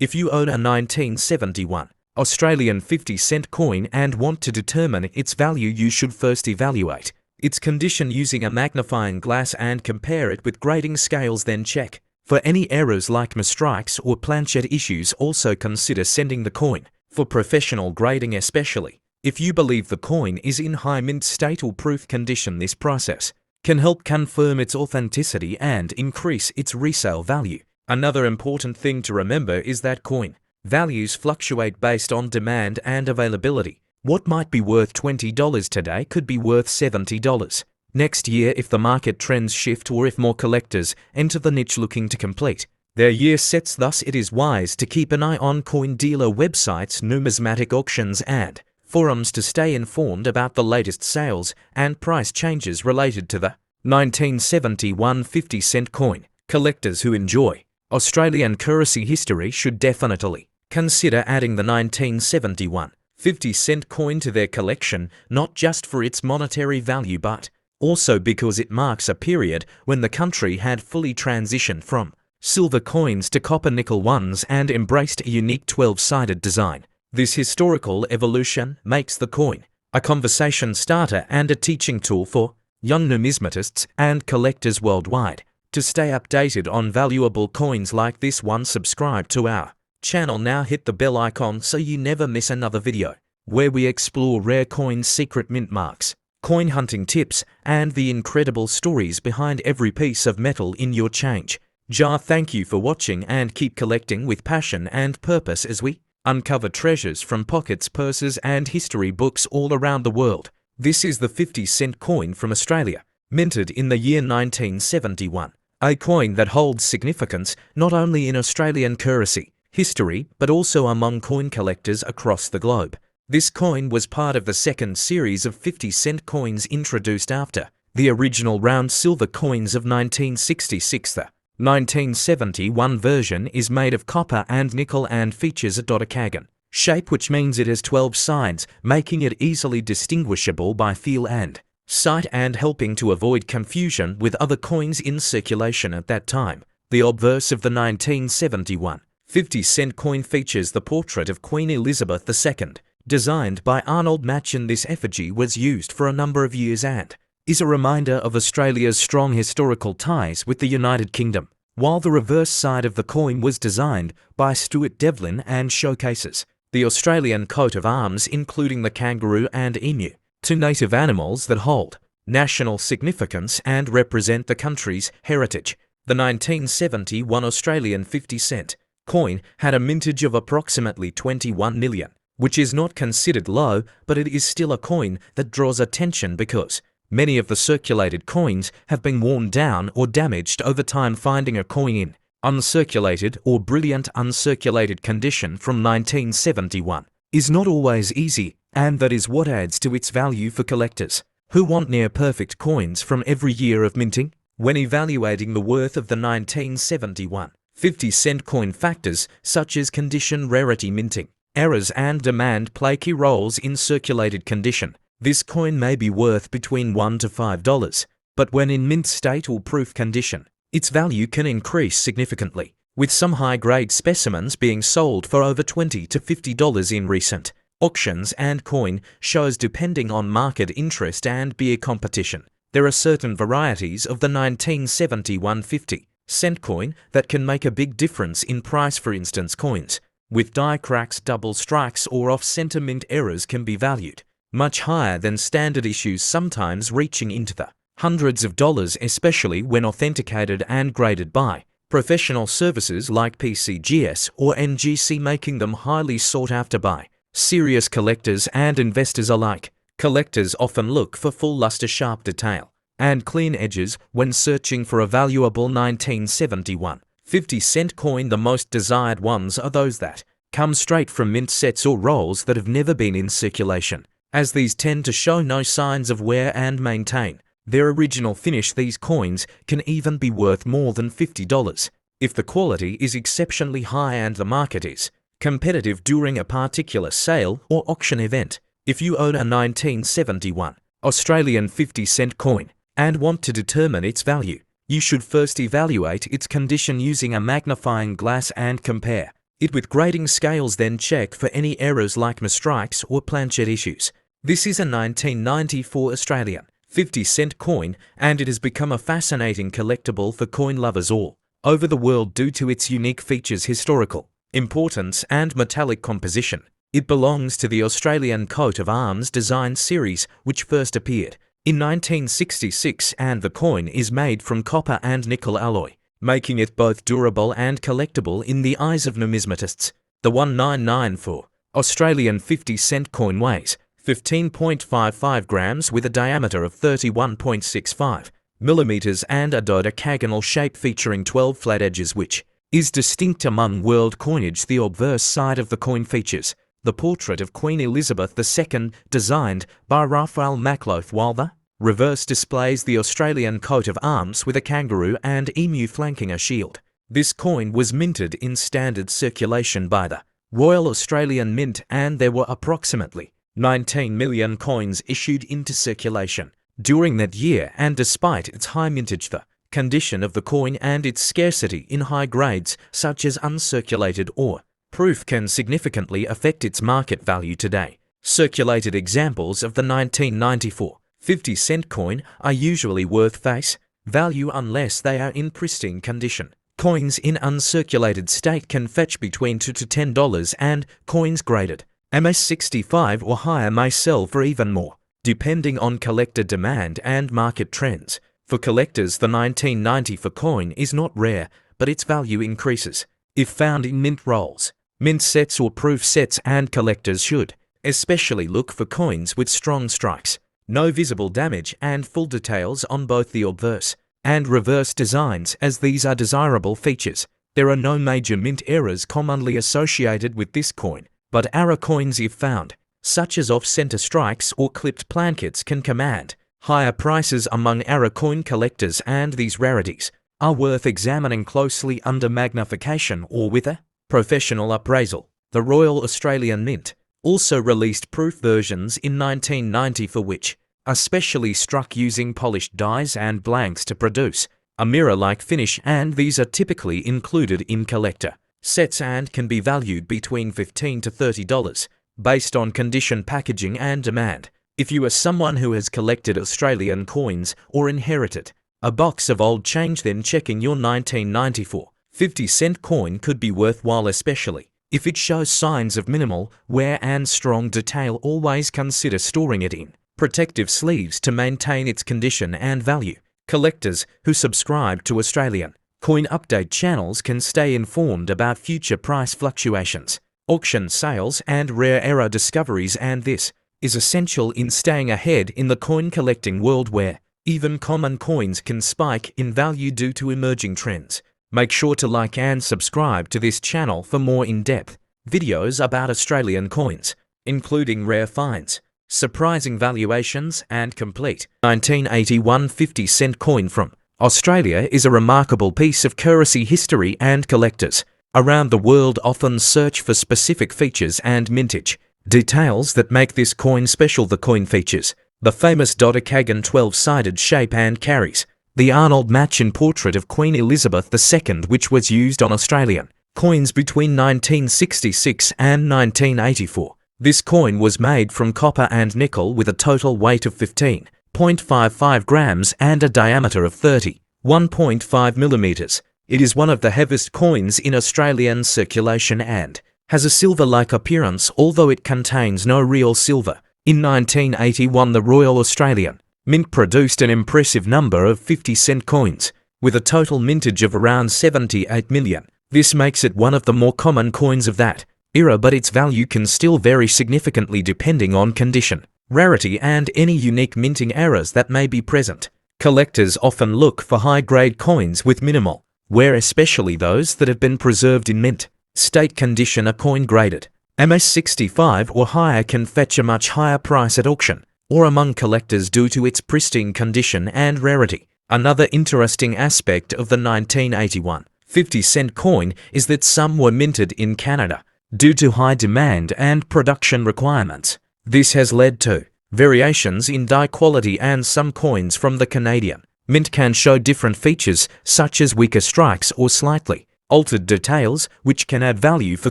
If you own a 1971 Australian 50-cent coin and want to determine its value, you should first evaluate its condition using a magnifying glass and compare it with grading scales, then check for any errors like misstrikes or planchette issues. Also consider sending the coin for professional grading, especially if you believe the coin is in high mint state or proof condition. This process can help confirm its authenticity and increase its resale value. Another important thing to remember is that coin values fluctuate based on demand and availability. What might be worth $20 today could be worth $70 next year if the market trends shift or if more collectors enter the niche looking to complete their year sets. Thus, it is wise to keep an eye on coin dealer websites, numismatic auctions, and forums to stay informed about the latest sales and price changes related to the 1971 50-cent coin. Collectors who enjoy Australian currency history should definitely consider adding the 1971 50-cent coin to their collection, not just for its monetary value but also because it marks a period when the country had fully transitioned from silver coins to copper-nickel ones and embraced a unique 12-sided design. This historical evolution makes the coin a conversation starter and a teaching tool for young numismatists and collectors worldwide. To stay updated on valuable coins like this one, subscribe to our channel now. Hit the bell icon so you never miss another video where we explore rare coins, secret mint marks, coin hunting tips, and the incredible stories behind every piece of metal in your change jar. Thank you for watching and keep collecting with passion and purpose as we uncover treasures from pockets, purses, and history books all around the world. This is the 50-cent coin from Australia, minted in the year 1971. A coin that holds significance not only in Australian currency history but also among coin collectors across the globe. This coin was part of the second series of 50-cent coins introduced after the original round silver coins of 1966. The 1971 version is made of copper and nickel and features a dodecagon shape, which means it has 12 sides, making it easily distinguishable by feel and sight and helping to avoid confusion with other coins in circulation at that time. The obverse of the 1971 50-cent coin features the portrait of Queen Elizabeth II, designed by Arnold Machen. This effigy was used for a number of years and is a reminder of Australia's strong historical ties with the United Kingdom, while the reverse side of the coin was designed by Stuart Devlin and showcases the Australian coat of arms, including the kangaroo and emu, two native animals that hold national significance and represent the country's heritage. The 1971 Australian 50-cent coin had a mintage of approximately 21 million, which is not considered low, but it is still a coin that draws attention because many of the circulated coins have been worn down or damaged over time. Finding a coin in uncirculated or brilliant uncirculated condition from 1971 is not always easy, and that is what adds to its value for collectors who want near-perfect coins from every year of minting. When evaluating the worth of the 1971 50-cent coin, factors such as condition, rarity, minting errors, and demand play key roles in circulated condition. This coin may be worth between $1 to $5, but when in mint state or proof condition, its value can increase significantly, with some high-grade specimens being sold for over $20 to $50 in recent auctions and coin shows. Depending on market interest and beer competition, there are certain varieties of the 1971 50-cent coin that can make a big difference in price. For instance, coins with die cracks, double strikes, or off-center mint errors can be valued much higher than standard issues, sometimes reaching into the hundreds of dollars, especially when authenticated and graded by professional services like PCGS or NGC, making them highly sought after by serious collectors and investors alike. Collectors often look for full luster, sharp detail, and clean edges when searching for a valuable 1971 50-cent coin. The most desired ones are those that come straight from mint sets or rolls that have never been in circulation, as these tend to show no signs of wear and maintain their original finish. These coins can even be worth more than $50 if the quality is exceptionally high and the market is competitive during a particular sale or auction event. If you own a 1971 Australian 50-cent coin and want to determine its value, you should first evaluate its condition using a magnifying glass and compare it with grading scales, then check for any errors like misstrikes or planchet issues. This is a 1994 Australian 50-cent coin, and it has become a fascinating collectible for coin lovers all over the world due to its unique features, historical importance and metallic composition. It belongs to the Australian coat of arms design series, which first appeared in 1966, and the coin is made from copper and nickel alloy, making it both durable and collectible in the eyes of numismatists. The 1994 Australian 50-cent coin weighs 15.55 grams with a diameter of 31.65 millimeters and a dodecagonal shape featuring 12 flat edges, which is distinct among world coinage. The obverse side of the coin features the portrait of Queen Elizabeth II, designed by Raphael Macloth, while the reverse displays the Australian coat of arms with a kangaroo and emu flanking a shield. This coin was minted in standard circulation by the Royal Australian Mint, and there were approximately 19 million coins issued into circulation during that year, and despite its high mintage, the condition of the coin and its scarcity in high grades such as uncirculated or proof can significantly affect its market value today. Circulated examples of the 1994 50-cent coin are usually worth face value unless they are in pristine condition. Coins in uncirculated state can fetch between $2 to $10, and coins graded MS65 or higher may sell for even more, depending on collector demand and market trends. For collectors, the 1994 coin is not rare, but its value increases if found in mint rolls, mint sets or proof sets, and collectors should especially look for coins with strong strikes, no visible damage, and full details on both the obverse and reverse designs, as these are desirable features. There are no major mint errors commonly associated with this coin, but error coins, if found, such as off-center strikes or clipped plankets, can command higher prices among error coin collectors, and these rarities are worth examining closely under magnification or with a professional appraisal. The Royal Australian Mint also released proof versions in 1994 which are specially struck using polished dies and blanks to produce a mirror-like finish, and these are typically included in collector sets and can be valued between $15 to $30 based on condition, packaging, and demand. If you are someone who has collected Australian coins or inherited a box of old change, then checking your 1994 50-cent coin could be worthwhile, especially if it shows signs of minimal wear and strong detail. Always consider storing it in protective sleeves to maintain its condition and value. Collectors who subscribe to Australian coin update channels can stay informed about future price fluctuations, auction sales, and rare error discoveries, and this is essential in staying ahead in the coin collecting world, where even common coins can spike in value due to emerging trends. Make sure to like and subscribe to this channel for more in-depth videos about Australian coins, including rare finds, surprising valuations, and complete 1981 50-cent coin from Australia is a remarkable piece of currency history, and collectors around the world often search for specific features and mintage details that make this coin special. The coin features the famous dodecagon 12-sided shape and carries the Arnold Machin portrait of Queen Elizabeth II, which was used on Australian coins between 1966 and 1984. This coin was made from copper and nickel with a total weight of 15.55 grams and a diameter of 31.5 millimeters. It is one of the heaviest coins in Australian circulation and has a silver-like appearance, although it contains no real silver. In 1981, the Royal Australian Mint produced an impressive number of 50-cent coins, with a total mintage of around 78 million. This makes it one of the more common coins of that era, but its value can still vary significantly depending on condition, rarity, and any unique minting errors that may be present. Collectors often look for high-grade coins with minimal wear, especially those that have been preserved in mint state condition. A coin graded MS65 or higher can fetch a much higher price at auction or among collectors due to its pristine condition and rarity. Another interesting aspect of the 1981 50-cent coin is that some were minted in Canada due to high demand and production requirements. This has led to variations in die quality, and some coins from the Canadian Mint can show different features such as weaker strikes or slightly altered details, which can add value for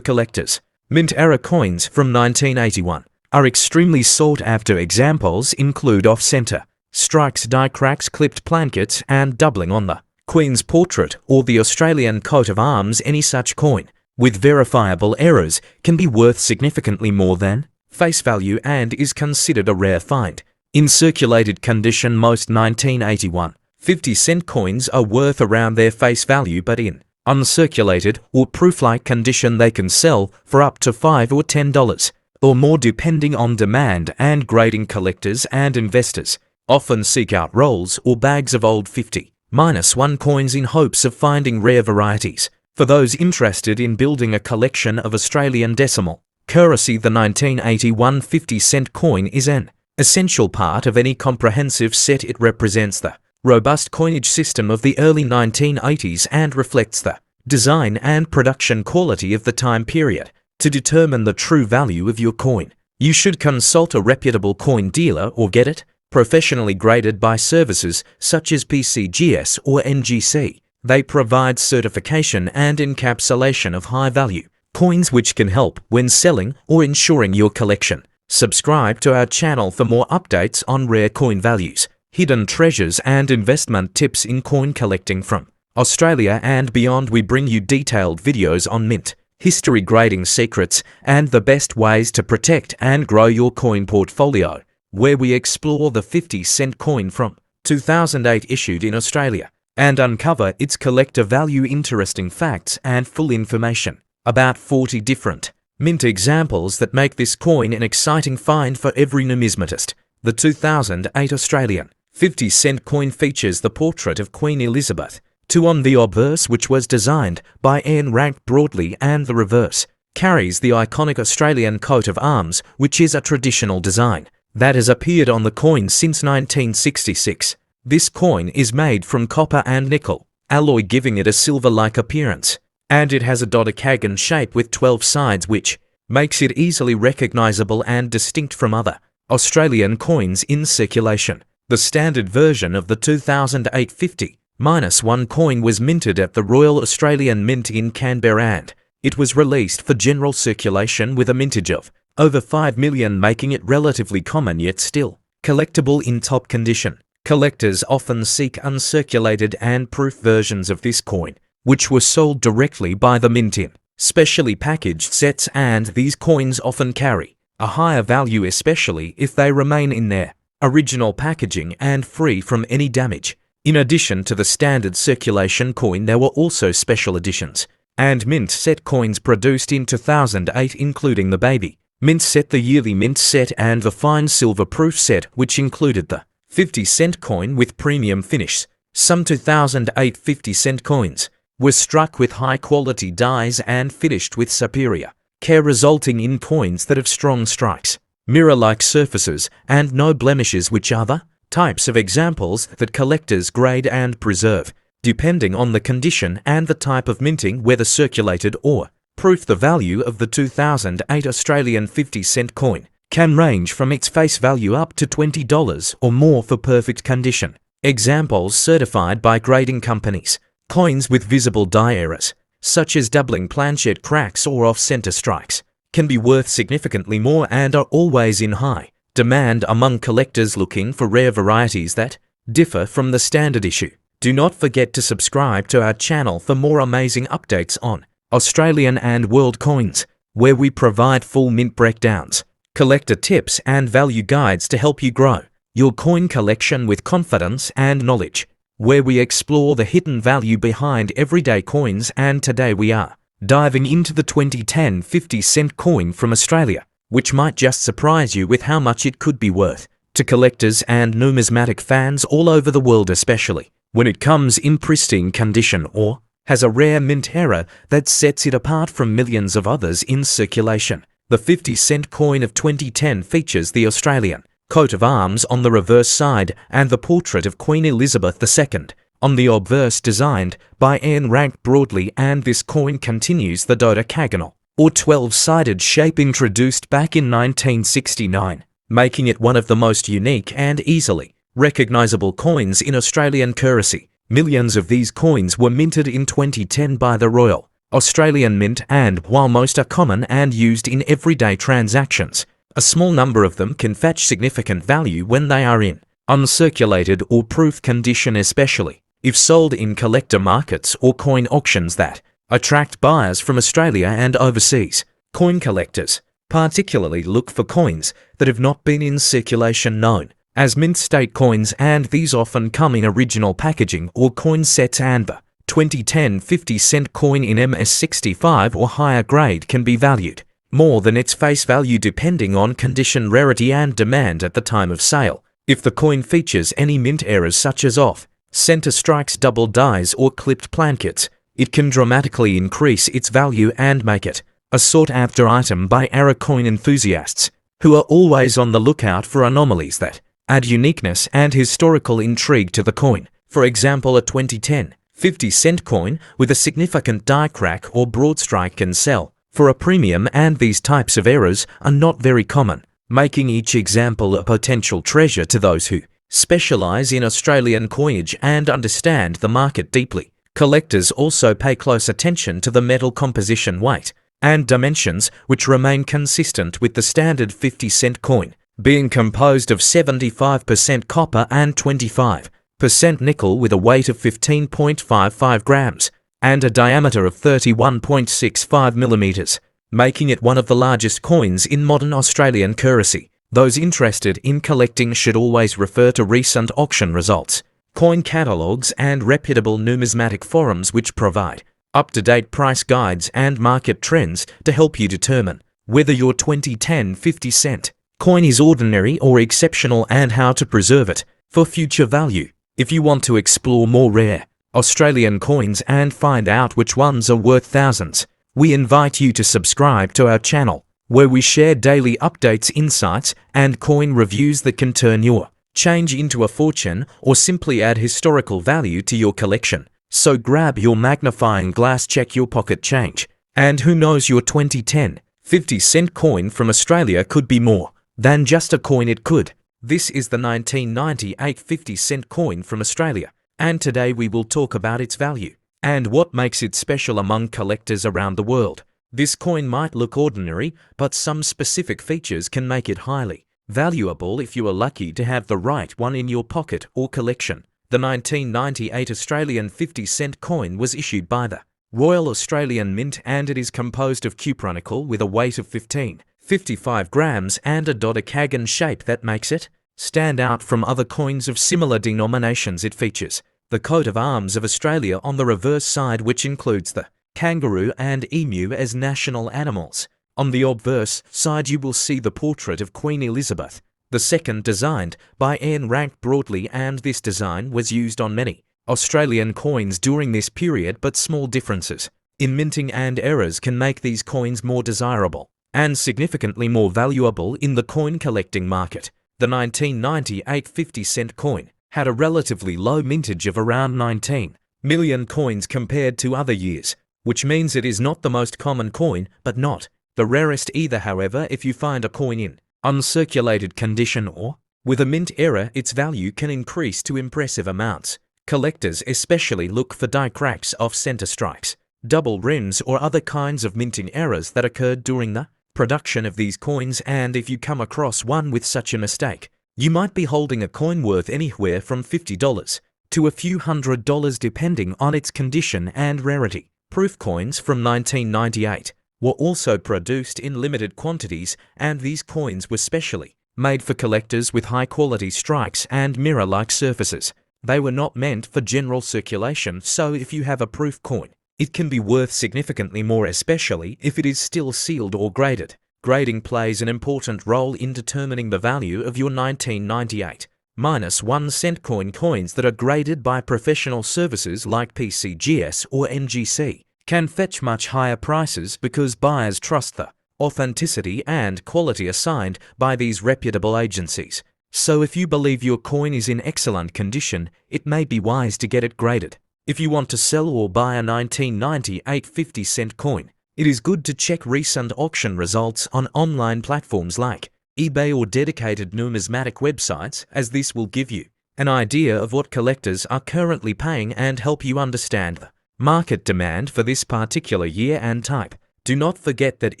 collectors. Mint era coins from 1981 are extremely sought after. Examples include off-center strikes, die cracks, clipped plankets, and doubling on the Queen's portrait or the Australian coat of arms. Any such coin with verifiable errors can be worth significantly more than face value and is considered a rare find. In circulated condition, most 1981 50-cent coins are worth around their face value, but in uncirculated or proof-like condition they can sell for up to $5 or $10 or more depending on demand and grading. Collectors and investors often seek out rolls or bags of old 50-1 coins in hopes of finding rare varieties. For those interested in building a collection of Australian decimal currency, the 1981 50-cent coin is an essential part of any comprehensive set. It represents the robust coinage system of the early 1980s and reflects the design and production quality of the time period. To determine the true value of your coin, you should consult a reputable coin dealer or get it professionally graded by services such as PCGS or NGC. They provide certification and encapsulation of high-value coins which can help when selling or insuring your collection. Subscribe to our channel for more updates on rare coin values, hidden treasures and investment tips in coin collecting. From Australia and beyond, we bring you detailed videos on mint history, grading secrets, and the best ways to protect and grow your coin portfolio, where we explore the 50-cent coin from 2008 issued in Australia and uncover its collector value, interesting facts, and full information about 40 different mint examples that make this coin an exciting find for every numismatist. The 2008 Australian 50-cent coin features the portrait of Queen Elizabeth II on the obverse, which was designed by Ian ranked broadly, and the reverse carries the iconic Australian coat of arms, which is a traditional design that has appeared on the coin since 1966. This coin is made from copper and nickel alloy, giving it a silver-like appearance, and it has a dodecagon shape with 12 sides, which makes it easily recognizable and distinct from other Australian coins in circulation. The standard version of the 2008 50-1 coin was minted at the Royal Australian Mint in Canberra, and it was released for general circulation with a mintage of over 5 million, making it relatively common yet still collectible in top condition. Collectors often seek uncirculated and proof versions of this coin, which were sold directly by the mint in specially packaged sets, and these coins often carry a higher value, especially if they remain in their original packaging and free from any damage. In addition to the standard circulation coin, there were also special editions and mint set coins produced in 2008, including the baby mint set, the yearly mint set, and the fine silver proof set, which included the 50-cent coin with premium finish. Some 2008 50-cent coins were struck with high-quality dies and finished with superior care, resulting in coins that have strong strikes, mirror-like surfaces, and no blemishes, which are the types of examples that collectors grade and preserve, depending on the condition and the type of minting, whether circulated or proof. The value of the 2008 Australian 50-cent coin can range from its face value up to $20 or more for perfect condition. Examples certified by grading companies. Coins with visible die errors, such as doubling, planchet cracks, or off-center strikes, can be worth significantly more and are always in high demand among collectors looking for rare varieties that differ from the standard issue. Do not forget to subscribe to our channel for more amazing updates on Australian and world coins, where we provide full mint breakdowns, collector tips, and value guides to help you grow your coin collection with confidence and knowledge, where we explore the hidden value behind everyday coins. And today we are diving into the 2010 50-cent coin from Australia, which might just surprise you with how much it could be worth to collectors and numismatic fans all over the world, especially when it comes in pristine condition or has a rare mint error that sets it apart from millions of others in circulation. The 50-cent coin of 2010 features the Australian coat of arms on the reverse side and the portrait of Queen Elizabeth II on the obverse, designed by Ian ranked broadly, and this coin continues the dodecagonal or 12-sided shape introduced back in 1969, making it one of the most unique and easily recognizable coins in Australian currency. Millions of these coins were minted in 2010 by the Royal Australian Mint, and while most are common and used in everyday transactions, a small number of them can fetch significant value when they are in uncirculated or proof condition, especially if sold in collector markets or coin auctions that attract buyers from Australia and overseas. Coin collectors particularly look for coins that have not been in circulation known as mint state coins, and these often come in original packaging or coin sets, and the 2010 50-cent coin in MS65 or higher grade can be valued more than its face value depending on condition, rarity and demand at the time of sale. If the coin features any mint errors such as off center strikes, double dies or clipped plankets, it can dramatically increase its value and make it a sought-after item by error coin enthusiasts, who are always on the lookout for anomalies that add uniqueness and historical intrigue to the coin. For example, a 2010 50-cent coin with a significant die crack or broad strike can sell for a premium, and these types of errors are not very common, making each example a potential treasure to those who specialize in Australian coinage and understand the market deeply. Collectors also pay close attention to the metal composition, weight, and dimensions, which remain consistent with the standard 50-cent coin, being composed of 75% copper and 25% nickel, with a weight of 15.55 grams and a diameter of 31.65 millimeters, making it one of the largest coins in modern Australian currency. Those interested in collecting should always refer to recent auction results, coin catalogues and reputable numismatic forums which provide up-to-date price guides and market trends to help you determine whether your 2010 50-cent coin is ordinary or exceptional and how to preserve it for future value. If you want to explore more rare Australian coins and find out which ones are worth thousands, we invite you to subscribe to our channel, where we share daily updates, insights, and coin reviews that can turn your change into a fortune or simply add historical value to your collection. So grab your magnifying glass, check your pocket change, and who knows, your 2010 50-cent coin from Australia could be more than just a coin. It could. This is the 1998 50-cent coin from Australia, and today we will talk about its value and what makes it special among collectors around the world. This coin might look ordinary, but some specific features can make it highly valuable if you are lucky to have the right one in your pocket or collection. The 1998 Australian 50-cent coin was issued by the Royal Australian Mint, and it is composed of cupronickel with a weight of 55 grams and a dodecagon shape that makes it stand out from other coins of similar denominations. It features the coat of arms of Australia on the reverse side, which includes the kangaroo and emu as national animals. On the obverse side you will see the portrait of Queen Elizabeth II, designed by Anne Rank broadly, and this design was used on many Australian coins during this period, but small differences in minting and errors can make these coins more desirable and significantly more valuable in the coin collecting market. The 1998 50-cent coin had a relatively low mintage of around 19 million coins compared to other years, which means it is not the most common coin, but not the rarest either. However, if you find a coin in uncirculated condition or with a mint error, its value can increase to impressive amounts. Collectors especially look for die cracks, off-center strikes, double rims or other kinds of minting errors that occurred during the production of these coins, and if you come across one with such a mistake, you might be holding a coin worth anywhere from $50 to a few $100 depending on its condition and rarity. Proof coins from 1998 were also produced in limited quantities, and these coins were specially made for collectors with high-quality strikes and mirror-like surfaces. They were not meant for general circulation, so if you have a proof coin, it can be worth significantly more, especially if it is still sealed or graded. Grading plays an important role in determining the value of your 1998 -1 cent coins that are graded by professional services like PCGS or MGC can fetch much higher prices because buyers trust the authenticity and quality assigned by these reputable agencies. So if you believe your coin is in excellent condition, it may be wise to get it graded. If you want to sell or buy a 1998 50-cent coin, it is good to check recent auction results on online platforms like eBay or dedicated numismatic websites, as this will give you an idea of what collectors are currently paying and help you understand the Market demand for this particular year and type. Do not forget that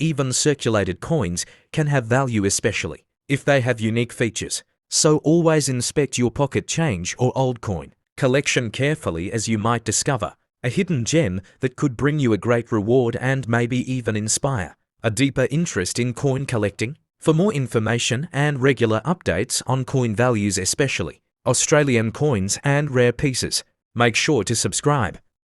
even circulated coins can have value, especially if they have unique features. So always inspect your pocket change or old coin collection carefully, as you might discover a hidden gem that could bring you a great reward and maybe even inspire a deeper interest in coin collecting. For more information and regular updates on coin values, especially Australian coins and rare pieces, make sure to subscribe.